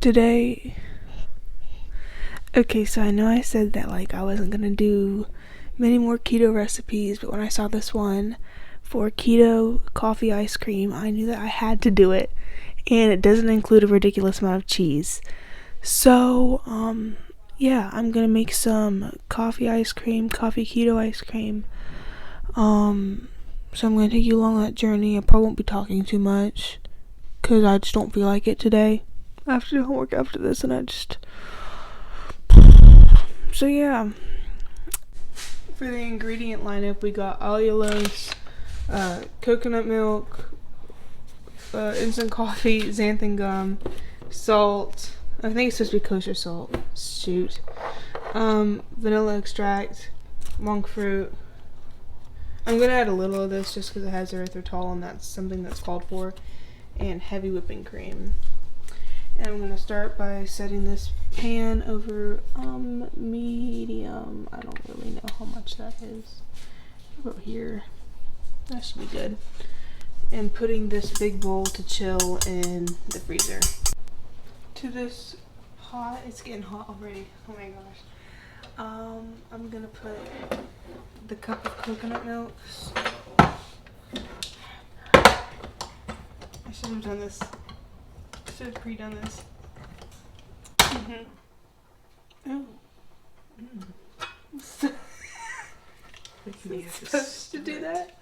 Today, okay, so I know I said that like I wasn't gonna do many more keto recipes, but when I saw this one for keto coffee ice cream, I knew that I had to do it, and it doesn't include a ridiculous amount of cheese. So, yeah, I'm gonna make some coffee keto ice cream. So I'm gonna take you along that journey. I probably won't be talking too much, cause I just don't feel like it today. I have to do homework after this, and so yeah. For the ingredient lineup, we got allulose, coconut milk, instant coffee, xanthan gum, salt. I think it's supposed to be kosher salt. Shoot. Vanilla extract, monk fruit. I'm gonna add a little of this just because it has erythritol, and that's something that's called for. And heavy whipping cream. And I'm gonna start by setting this pan over medium. I don't really know how much that is. About here. That should be good. And putting this big bowl to chill in the freezer. To this pot, it's getting hot already. Oh my gosh. I'm gonna put the cup of coconut milk. So I should have done this. Should have pre-done this. Oh. You're supposed to do that?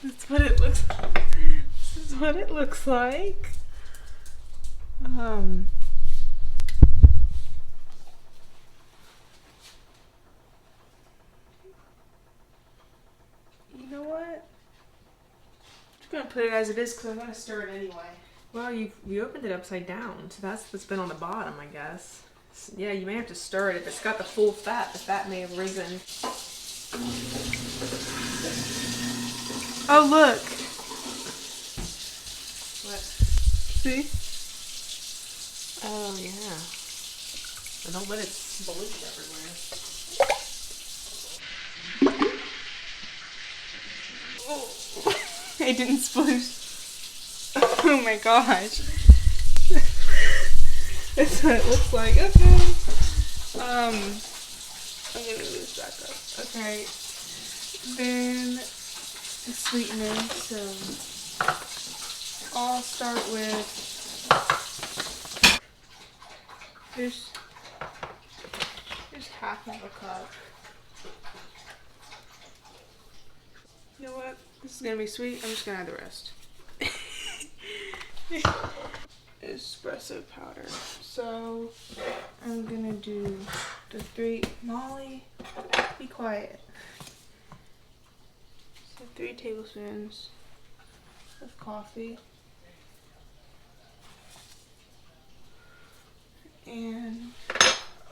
That's what it looks like. This is what it looks like. You know what? I'm just gonna put it as it is because I'm gonna stir it anyway. Well, you opened it upside down, so that's what's been on the bottom, I guess. Yeah, you may have to stir it. If it's got the full fat, the fat may have risen. Oh, look. What? See? Oh, yeah. And don't let it sploosh everywhere. Oh. It didn't sploosh. Oh my gosh. That's what it looks like. Okay. I'm gonna move this back up. Okay. Then the sweetener. So I'll start with there's half of a cup. You know what? This is gonna be sweet. I'm just gonna add the rest. Espresso powder. So I'm gonna do the 3 Molly. Be quiet. So 3 tablespoons of coffee. And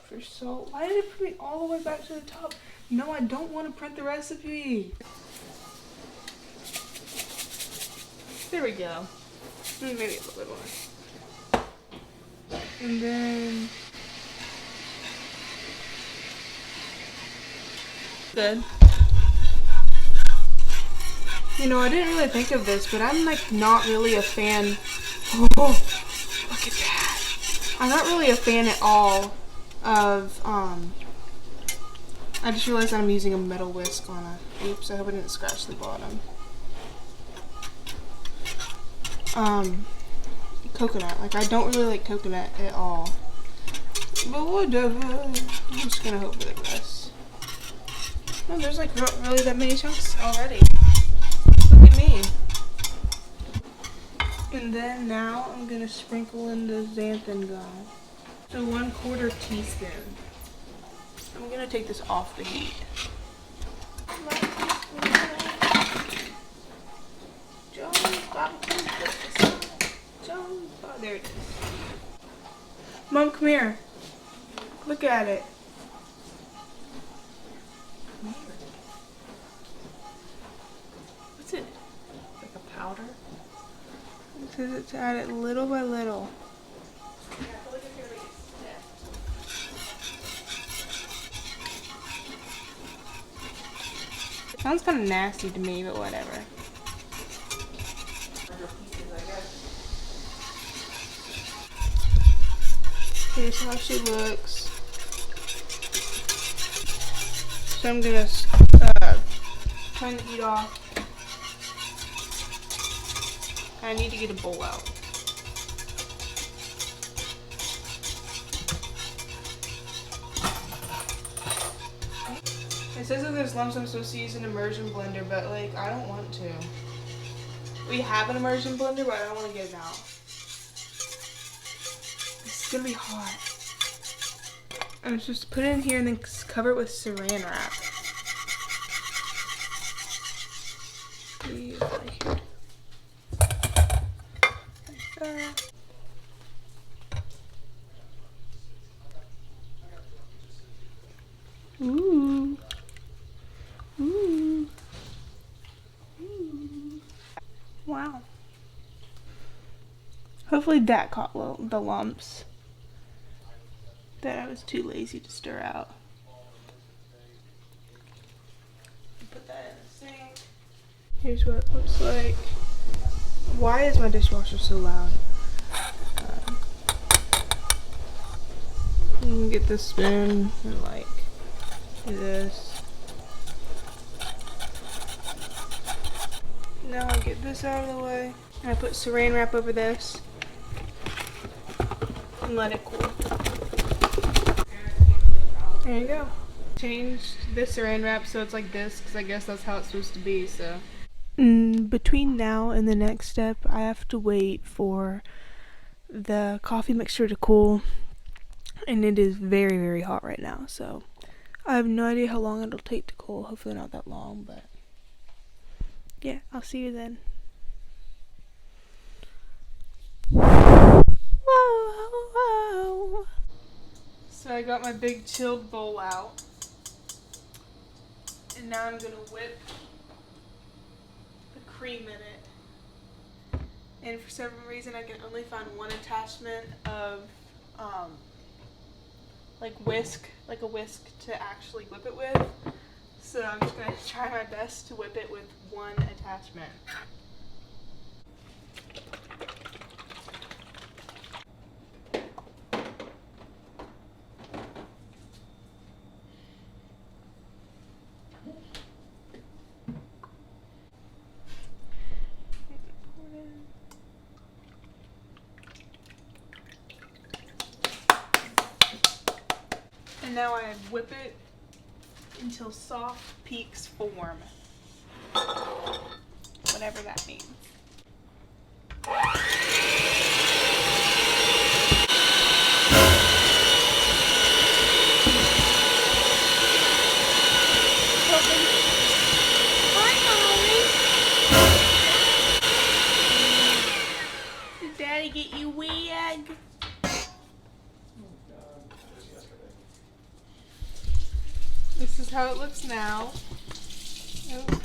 for salt, why did it put me all the way back to the top? No, I don't want to print the recipe. There we go. Maybe a little bit more. And then good. You know, I didn't really think of this, but I'm like not really a fan. Oh, look at that. I'm not really a fan at all of I just realized that I'm using a metal whisk on a, oops, I hope I didn't scratch the bottom. Coconut. Like, I don't really like coconut at all. But whatever. I'm just gonna hope for the best. Oh, there's like not really that many chunks already. Look at me. And then now I'm gonna sprinkle in the xanthan gum. So 1/4 teaspoon. I'm gonna take this off the heat. Oh, there it is. Mom, come here. Look at it. What's it? Like a powder? It says it's add it little by little. Yeah, I feel like it's gonna make it stiff. It sounds kind of nasty to me, but whatever. Here's how she looks. So I'm gonna turn the heat off. I need to get a bowl out. It says that there's lumps I'm supposed to use an immersion blender, but like I don't want to. We have an immersion blender, but I don't want to get it out. It's gonna be hot. I'm supposed to put it in here and then cover it with saran wrap. Ooh. Ooh. Ooh. Wow. Hopefully that caught the lumps that I was too lazy to stir out. Put that in the sink. Here's what it looks like. Why is my dishwasher so loud? You can get this spoon and like do this. Now I get this out of the way. And I put saran wrap over this and let it cool. There you go. Changed this saran wrap so it's like this because I guess that's how it's supposed to be. So between now and the next step, I have to wait for the coffee mixture to cool, and it is very, very hot right now. So I have no idea how long it'll take to cool. Hopefully not that long, but yeah, I'll see you then. Whoa, whoa. So I got my big chilled bowl out, and now I'm gonna whip the cream in it. And for some reason I can only find one attachment of like a whisk to actually whip it with. So I'm just gonna try my best to whip it with one attachment. And now I whip it until soft peaks form. Whatever that means. Did Daddy get you wig? This is how it looks now. Oh,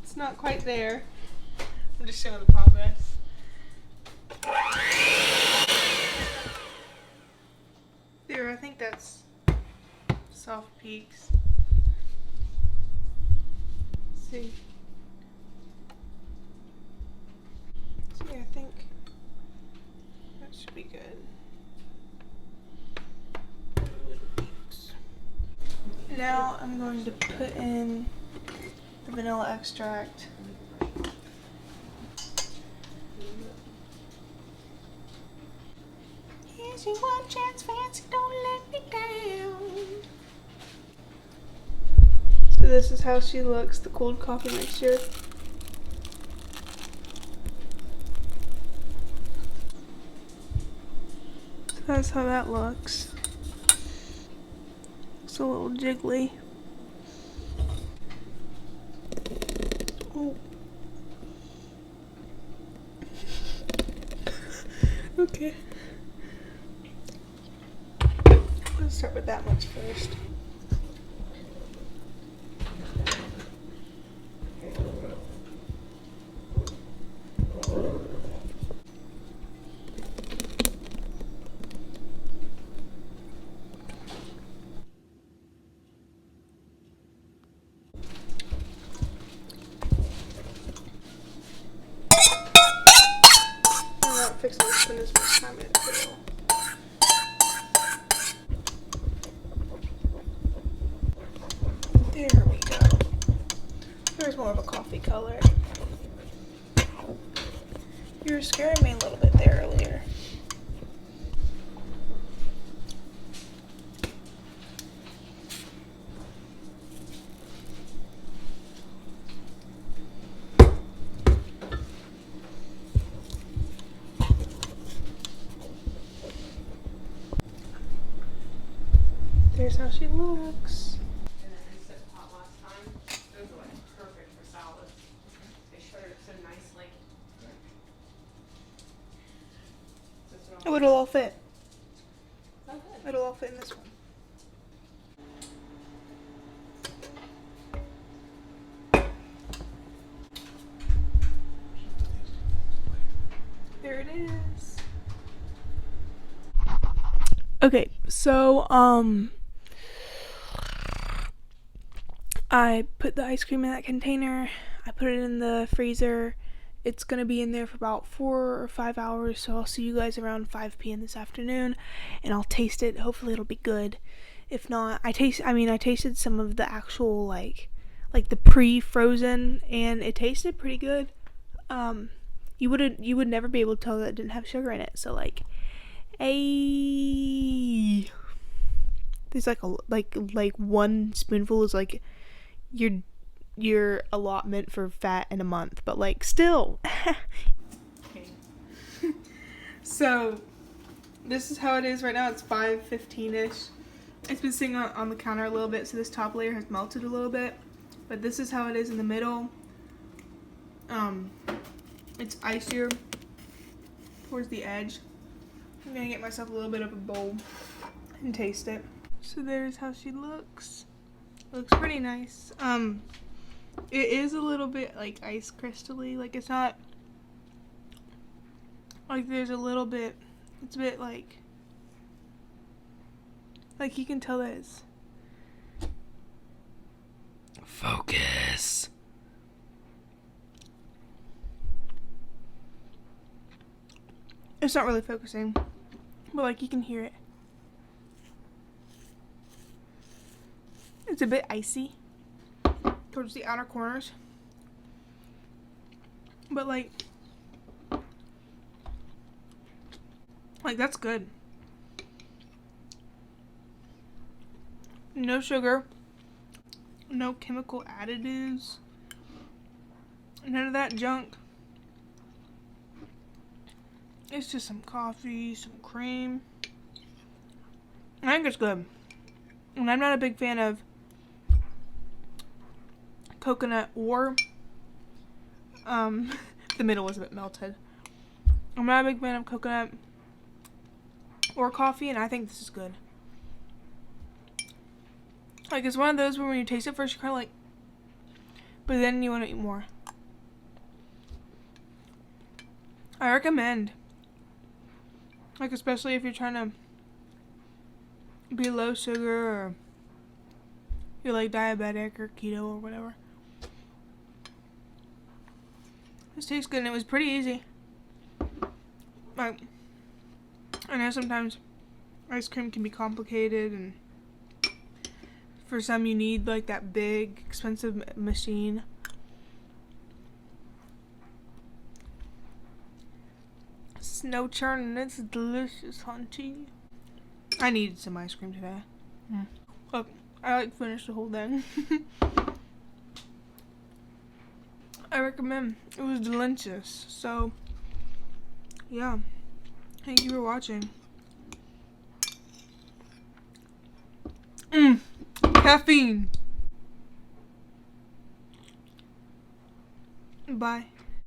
it's not quite there. I'm just showing the progress. There, I think that's soft peaks. Let's see. So yeah, I think that should be good. Now I'm going to put in the vanilla extract. Here's your one chance, fancy, don't let me down. So this is how she looks, the cold coffee mixture. So that's how that looks. It's a little jiggly. Oh. Okay. Let's start with that much first. I'm not fixing to spend as much time in it. more of a coffee color. You were scaring me a little bit there earlier. There's how she looks. And then Instant Pot last time. Those are like perfect for salad. They shredded it so nicely. Oh, it'll all fit. Oh, good. It'll all fit in this one. There it is. Okay, so I put the ice cream in that container. I put it in the freezer. It's gonna be in there for about 4 or 5 hours, so I'll see you guys around 5 p.m. this afternoon, and I'll taste it. Hopefully it'll be good. If not, I tasted some of the actual like the pre-frozen, and it tasted pretty good. You would never be able to tell that it didn't have sugar in it. So like, there's like one spoonful is like your allotment for fat in a month, but like still. Okay. So this is how it is right now. It's 5:15ish. It's been sitting on the counter a little bit, so this top layer has melted a little bit, but this is how it is in the middle. It's icier towards the edge. I'm gonna get myself a little bit of a bowl and taste it. So there's how she looks. Looks pretty nice. It is a little bit like ice crystally. Like it's not like there's a little bit. It's a bit like you can tell that it's focus. It's not really focusing, but like you can hear it. It's a bit icy towards the outer corners, but like that's good. No sugar, no chemical additives, none of that junk. It's just some coffee, some cream. I think it's good. And I'm not a big fan of coconut or the middle was a bit melted. I'm not a big fan of coconut or coffee, and I think this is good. Like, it's one of those where when you taste it first, you're kind of like, but then you want to eat more. I recommend, like, especially if you're trying to be low sugar or you're like diabetic or keto or whatever. This tastes good, and it was pretty easy. Like, I know sometimes ice cream can be complicated, and for some you need like that big expensive machine. It's no churning. It's delicious, hunty. I needed some ice cream today. Look, I like finished the whole thing. I recommend. It was delicious. So yeah, thank you for watching. Caffeine. Bye.